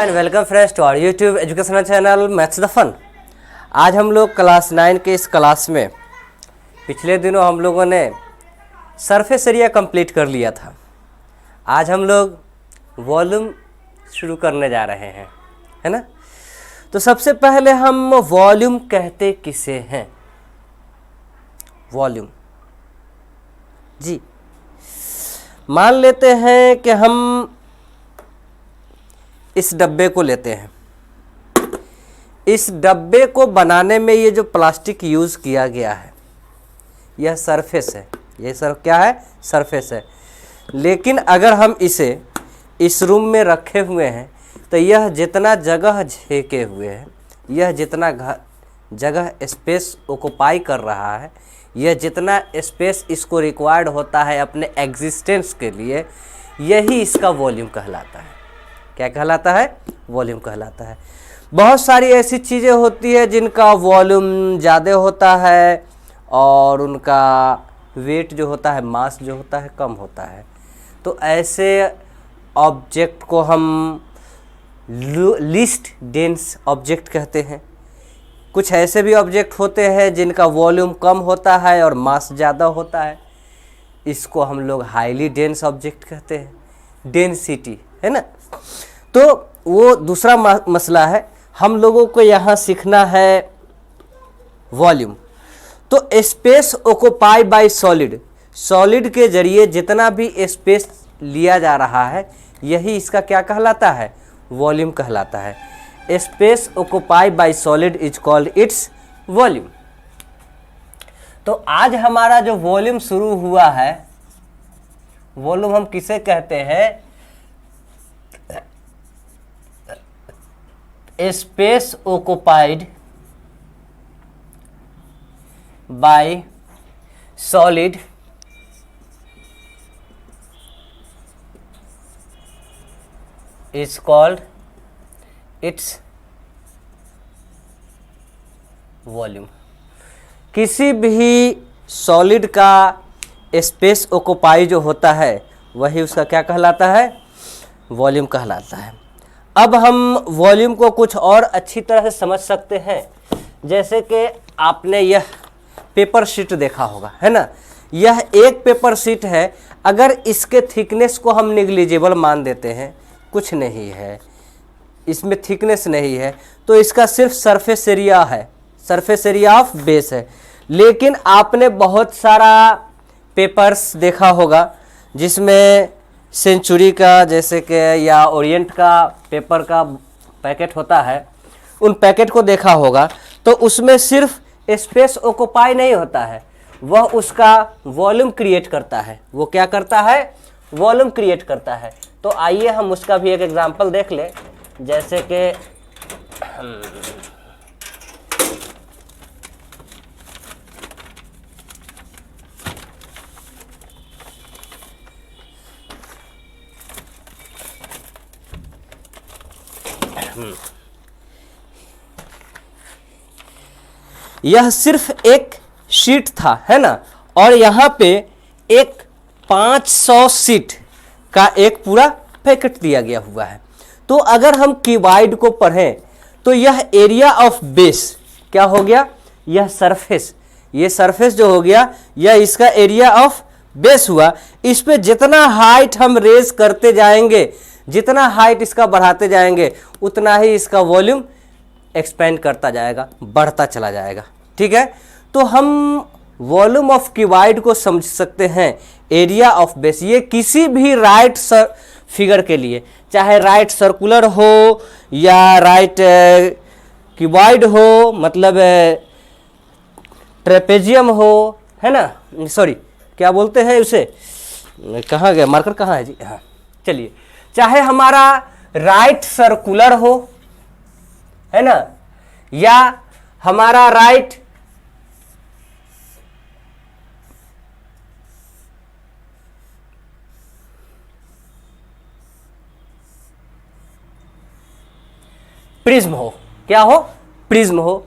And welcome friends to our YouTube educational channel maths the fun. आज हम लोग class 9 के इस क्लास में पिछले दिनों हम लोगों ने सरफेस एरिया कंप्लीट कर लिया था। आज हम लोग वॉल्यूम शुरू करने जा रहे हैं, है ना। तो सबसे पहले हम वॉल्यूम कहते किसे हैं? वॉल्यूम जी, मान लेते हैं कि हम इस डब्बे को लेते हैं। इस डब्बे को बनाने में ये जो प्लास्टिक यूज़ किया गया है यह सरफेस है। ये सर क्या है? सरफेस है। लेकिन अगर हम इसे इस रूम में रखे हुए हैं तो यह जितना जगह झेके हुए है, यह जितना जगह स्पेस ऑक्युपाई कर रहा है, यह जितना स्पेस इसको रिक्वायर्ड होता है अपने एग्जिस्टेंस के लिए, यही इसका वॉल्यूम कहलाता है। क्या कहलाता है? वॉल्यूम कहलाता है। बहुत सारी ऐसी चीज़ें होती है जिनका वॉल्यूम ज़्यादा होता है और उनका वेट जो होता है, मास जो होता है, कम होता है। तो ऐसे ऑब्जेक्ट को हम लीस्ट डेंस ऑब्जेक्ट कहते हैं। कुछ ऐसे भी ऑब्जेक्ट होते हैं जिनका वॉल्यूम कम होता है और मास ज़्यादा होता है, इसको हम लोग हाईली डेंस ऑब्जेक्ट कहते हैं। डेंसिटी, है ना। तो वो दूसरा मसला है। हम लोगों को यहाँ सीखना है वॉल्यूम। तो space occupy bye solid, solid के जरिए जितना भी स्पेस लिया जा रहा है यही इसका क्या कहलाता है? वॉल्यूम कहलाता है। Space occupy bye solid is called its volume. तो आज हमारा जो वॉल्यूम शुरू हुआ है, वॉल्यूम हम किसे कहते हैं? Space occupied by solid is called its volume. किसी भी सॉलिड का स्पेस ऑक्युपाई जो होता है वही उसका क्या कहलाता है? वॉल्यूम कहलाता है। अब हम वॉल्यूम को कुछ और अच्छी तरह से समझ सकते हैं। जैसे कि आपने यह पेपर शीट देखा होगा, है ना। यह एक पेपर शीट है। अगर इसके थिकनेस को हम निग्लिजिबल मान देते हैं, कुछ नहीं है, इसमें थिकनेस नहीं है, तो इसका सिर्फ सरफेस एरिया है, सरफेस एरिया ऑफ बेस है। लेकिन आपने बहुत सारा पेपर्स देखा होगा जिसमें सेंचुरी का जैसे कि या ओरिएंट का पेपर का पैकेट होता है, उन पैकेट को देखा होगा तो उसमें सिर्फ स्पेस ऑक्युपाई नहीं होता है, वह उसका वॉल्यूम क्रिएट करता है। वो क्या करता है? वॉल्यूम क्रिएट करता है। तो आइए हम उसका भी एक एग्जांपल देख लें। जैसे कि यह सिर्फ एक शीट था, है ना, और यहाँ पे एक 500 शीट का एक पूरा पैकेट दिया गया हुआ है। तो अगर हम क्यूबाइड को पढ़ें तो यह एरिया ऑफ बेस क्या हो गया? यह सरफेस, ये सरफेस जो हो गया यह इसका एरिया ऑफ बेस हुआ। इस पे जितना हाइट हम रेज करते जाएंगे, जितना हाइट इसका बढ़ाते जाएंगे, उतना ही इसका वॉल्यूम एक्सपेंड करता जाएगा, बढ़ता चला जाएगा। ठीक है। तो हम वॉल्यूम ऑफ क्यूबाइड को समझ सकते हैं एरिया ऑफ बेस। ये किसी भी राइट फिगर के लिए, चाहे राइट सर्कुलर हो या राइट क्यूबाइड हो, मतलब ट्रेपेजियम हो, है ना, सॉरी क्या बोलते हैं उसे, कहाँ गया मार्कर, कहाँ है जी? हाँ, चलिए, चाहे हमारा राइट सर्कुलर हो, है ना, या हमारा राइट प्रिज्म हो, क्या हो? प्रिज्म हो।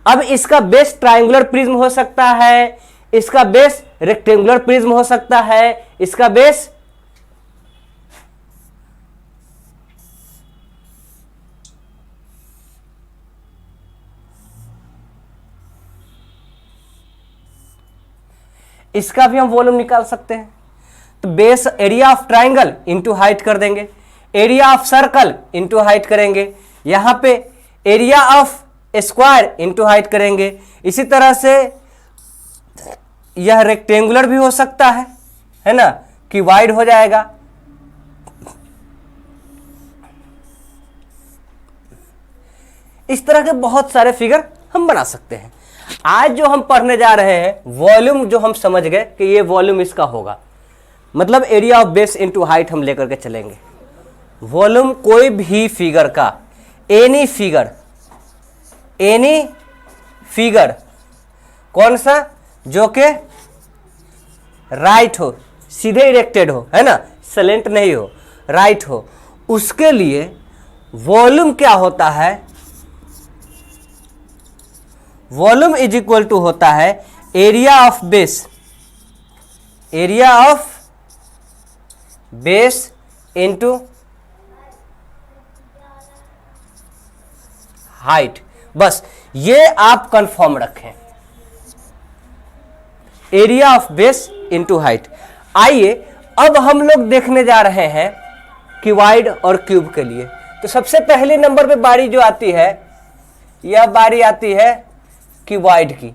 अब इसका बेस ट्रायंगुलर प्रिज्म हो सकता है, इसका बेस रेक्टेंगुलर प्रिज्म हो सकता है, इसका बेस इसका भी हम वॉल्यूम निकाल सकते हैं। तो base area of triangle into height कर देंगे, area of circle into height करेंगे, यहां पे area of square into height करेंगे। इसी तरह से यह रेक्टेंगुलर भी हो सकता है ना, कि वाइड हो जाएगा। इस तरह के बहुत सारे फिगर हम बना सकते हैं। आज जो हम पढ़ने जा रहे हैं वॉल्यूम, जो हम समझ गए कि ये वॉल्यूम इसका होगा, मतलब area of base into height हम लेकर के चलेंगे। वॉल्यूम कोई भी फिगर का, एनी फिगर कौन सा, जो कि राइट हो, सीधे इरेक्टेड हो, है ना, सलेंट नहीं हो, राइट हो, उसके लिए वॉल्यूम क्या होता है, वॉल्यूम इज इक्वल टू होता है area of base into height. बस ये आप कंफर्म रखें, area of base into height. आइए अब हम लोग देखने जा रहे हैं क्यूबॉइड और क्यूब के लिए। तो सबसे पहले नंबर पे बारी जो आती है, यह बारी आती है क्यूबॉइड की।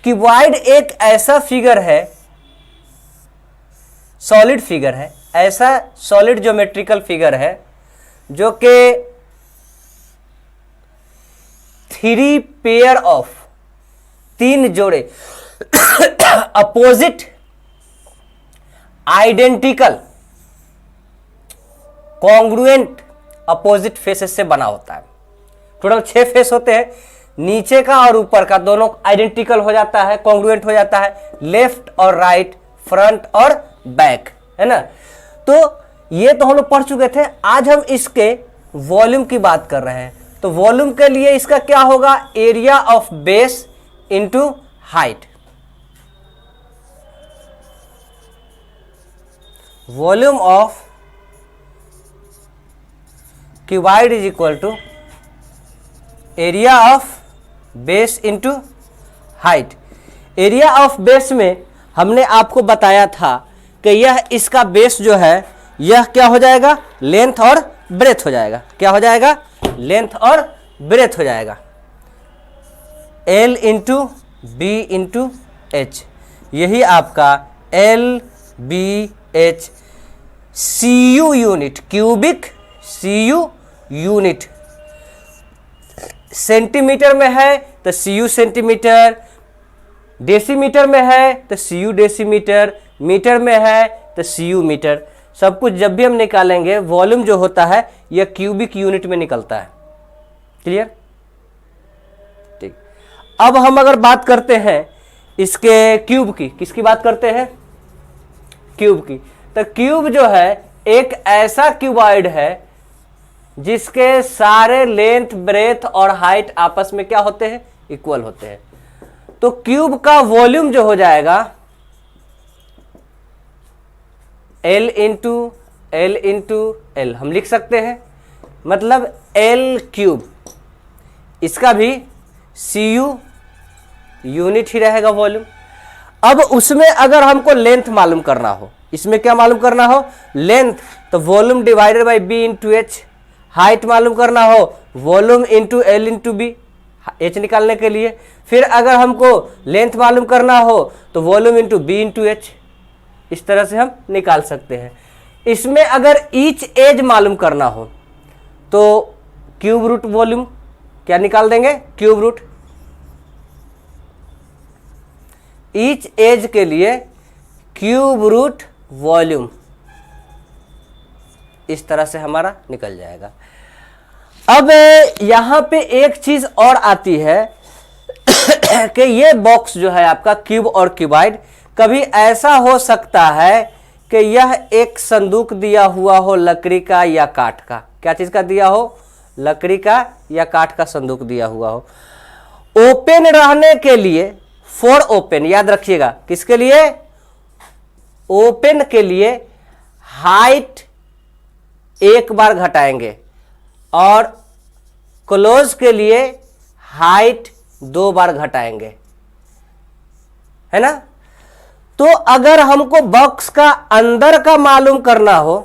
क्यूबॉइड एक ऐसा फिगर है, सॉलिड फिगर है, ऐसा सॉलिड ज्योमेट्रिकल फिगर है जो कि 3 पेयर ऑफ, 3 जोड़े opposite identical congruent opposite faces से बना होता है। टोटल 6 फेस होते हैं, नीचे का और ऊपर का दोनों आइडेंटिकल हो जाता है, कॉन्ग्रुएंट हो जाता है, लेफ्ट और राइट, फ्रंट और बैक, है ना। तो ये तो हम लोग पढ़ चुके थे। आज हम इसके वॉल्यूम की बात कर रहे हैं। तो वॉल्यूम के लिए इसका क्या होगा, area of base into height. Volume of cuboid is equal to area of base into height. Area of base में हमने आपको बताया था कि यह इसका बेस जो है यह क्या हो जाएगा, लेंथ और ब्रेथ हो जाएगा। क्या हो जाएगा, लेंथ और ब्रेथ हो जाएगा। L into B into H, यही आपका LBH CU unit, cubic CU unit. Centimetre में है तो CU सेंटीमीटर, डेसीमीटर में है तो CU डेसीमीटर, मीटर में है तो CU मीटर। सब कुछ जब भी हम निकालेंगे वॉल्यूम जो होता है यह क्यूबिक यूनिट में निकलता है। क्लियर, ठीक। अब हम अगर बात करते हैं इसके क्यूब की, किसकी बात करते हैं, क्यूब की। तो क्यूब जो है एक ऐसा क्यूबॉइड है जिसके सारे लेंथ, ब्रेथ और हाइट आपस में क्या होते हैं, इक्वल होते हैं। तो क्यूब का वॉल्यूम जो हो जाएगा L इंटू L हम लिख सकते हैं, मतलब L क्यूब। इसका भी CU यूनिट ही रहेगा वॉल्यूम। अब उसमें अगर हमको लेंथ मालूम करना हो, इसमें क्या मालूम करना हो, लेंथ, तो volume divided by B into H. Height मालूम करना हो, volume into L into B, H निकालने के लिए। फिर अगर हमको लेंथ मालूम करना हो तो volume into B into H. इस तरह से हम निकाल सकते हैं। इसमें अगर ईच एज मालूम करना हो तो क्यूब रूट वॉल्यूम क्या निकाल देंगे, क्यूब रूट। ईच एज के लिए क्यूब रूट वॉल्यूम, इस तरह से हमारा निकल जाएगा। अब यहां पे एक चीज और आती है कि ये बॉक्स जो है आपका क्यूब और क्यूबॉइड, कभी ऐसा हो सकता है कि यह एक संदूक दिया हुआ हो लकड़ी का या काठ का। क्या चीज का दिया हो, लकड़ी का या काठ का संदूक दिया हुआ हो। ओपन रहने के लिए, फॉर ओपन याद रखिएगा, किसके लिए, ओपन के लिए हाइट एक बार घटाएंगे और क्लोज के लिए हाइट 2 बार घटाएंगे, है ना। तो तो अगर हमको बॉक्स का अंदर का मालूम करना हो,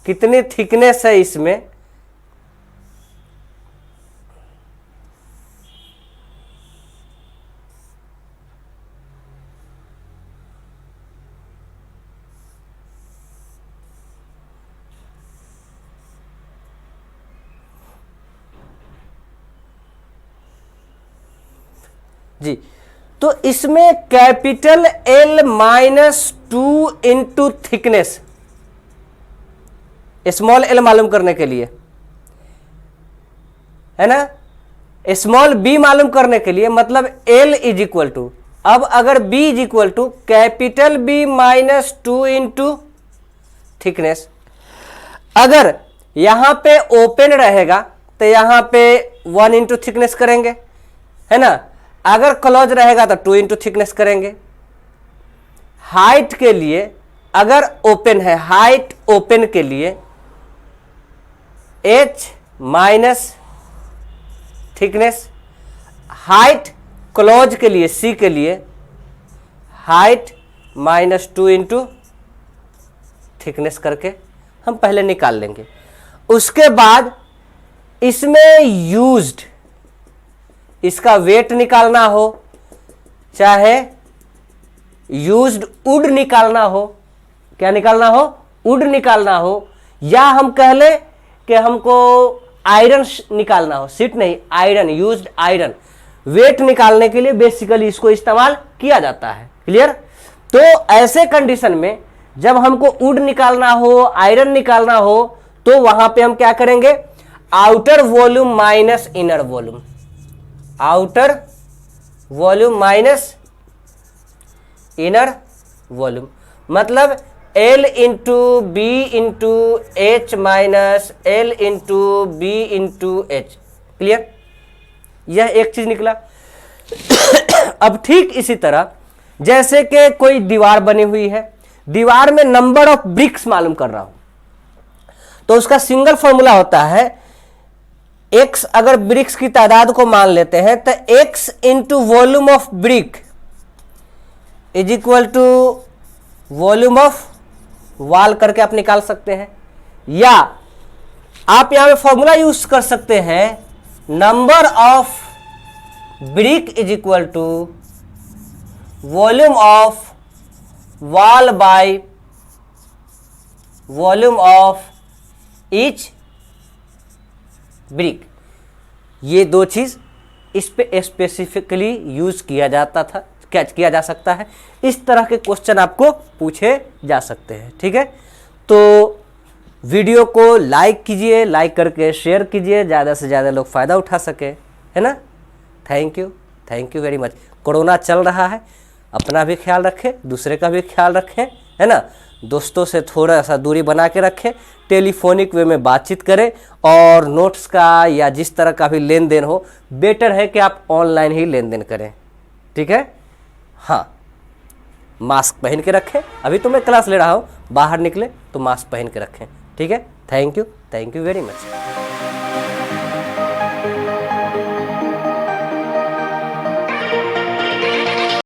कितनी थिकनेस है इसमें, जी, तो इसमें capital L-2 into thickness, small L मालूम करने के लिए, है ना, स्मॉल बी मालूम करने के लिए, मतलब L इज इक्वल टू, अब अगर B is equal to capital B-2 into thickness, अगर यहां पे ओपन रहेगा तो यहां पे 1 इंटू थिकनेस करेंगे, है ना, अगर क्लोज रहेगा तो 2 इंटू थिकनेस करेंगे। हाइट के लिए अगर ओपन है, हाइट ओपन के लिए h minus thickness, height close के लिए C के लिए हाइट -2 इंटू थिकनेस करके हम पहले निकाल लेंगे। उसके बाद इसमें यूज्ड, इसका वेट निकालना हो, चाहे यूज्ड वुड निकालना हो, क्या निकालना हो, वुड निकालना हो, या हम कह ले कि हमको आयरन निकालना हो, सीट नहीं, आयरन, यूज्ड आयरन, वेट निकालने के लिए बेसिकली इसको इस्तेमाल किया जाता है। क्लियर? तो ऐसे कंडीशन में जब हमको वुड निकालना हो, आयरन निकालना हो, तो वहां पे हम क्या करेंगे, outer volume minus inner volume, outer volume minus inner volume, मतलब L into B into H minus L into B into H. Clear? यह एक चीज निकला। अब ठीक इसी तरह जैसे कि कोई दीवार बनी हुई है, दीवार में नंबर ऑफ ब्रिक्स मालूम कर रहा हूं, तो उसका सिंगल फॉर्मूला होता है x, अगर ब्रिक्स की तादाद को मान लेते हैं तो x into volume of brick is equal to volume of wall करके आप निकाल सकते हैं, या आप यहां पे फॉर्मूला यूज कर सकते हैं, number of brick is equal to volume of wall by volume of each brick. ये दो चीज इस पे स्पेसिफिकली यूज किया जाता था, क्या किया जा सकता है। इस तरह के क्वेश्चन आपको पूछे जा सकते हैं। ठीक है, तो वीडियो को लाइक कीजिए, लाइक करके शेयर कीजिए, ज़्यादा से ज़्यादा लोग फ़ायदा उठा सके, है ना। Thank you very much. Corona चल रहा है, अपना भी ख्याल रखें, दूसरे का भी ख्याल रखें, है ना। दोस्तों से थोड़ा सा दूरी बना के रखें, टेलीफोनिक वे में बातचीत करें, और नोट्स का या जिस तरह का भी लेन देन हो, बेटर है कि आप ऑनलाइन ही लेन देन करें। ठीक है, हाँ, मास्क पहन के रखें। अभी तो मैं क्लास ले रहा हूँ, बाहर निकले तो मास्क पहन के रखें। ठीक है, थैंक यू वेरी मच।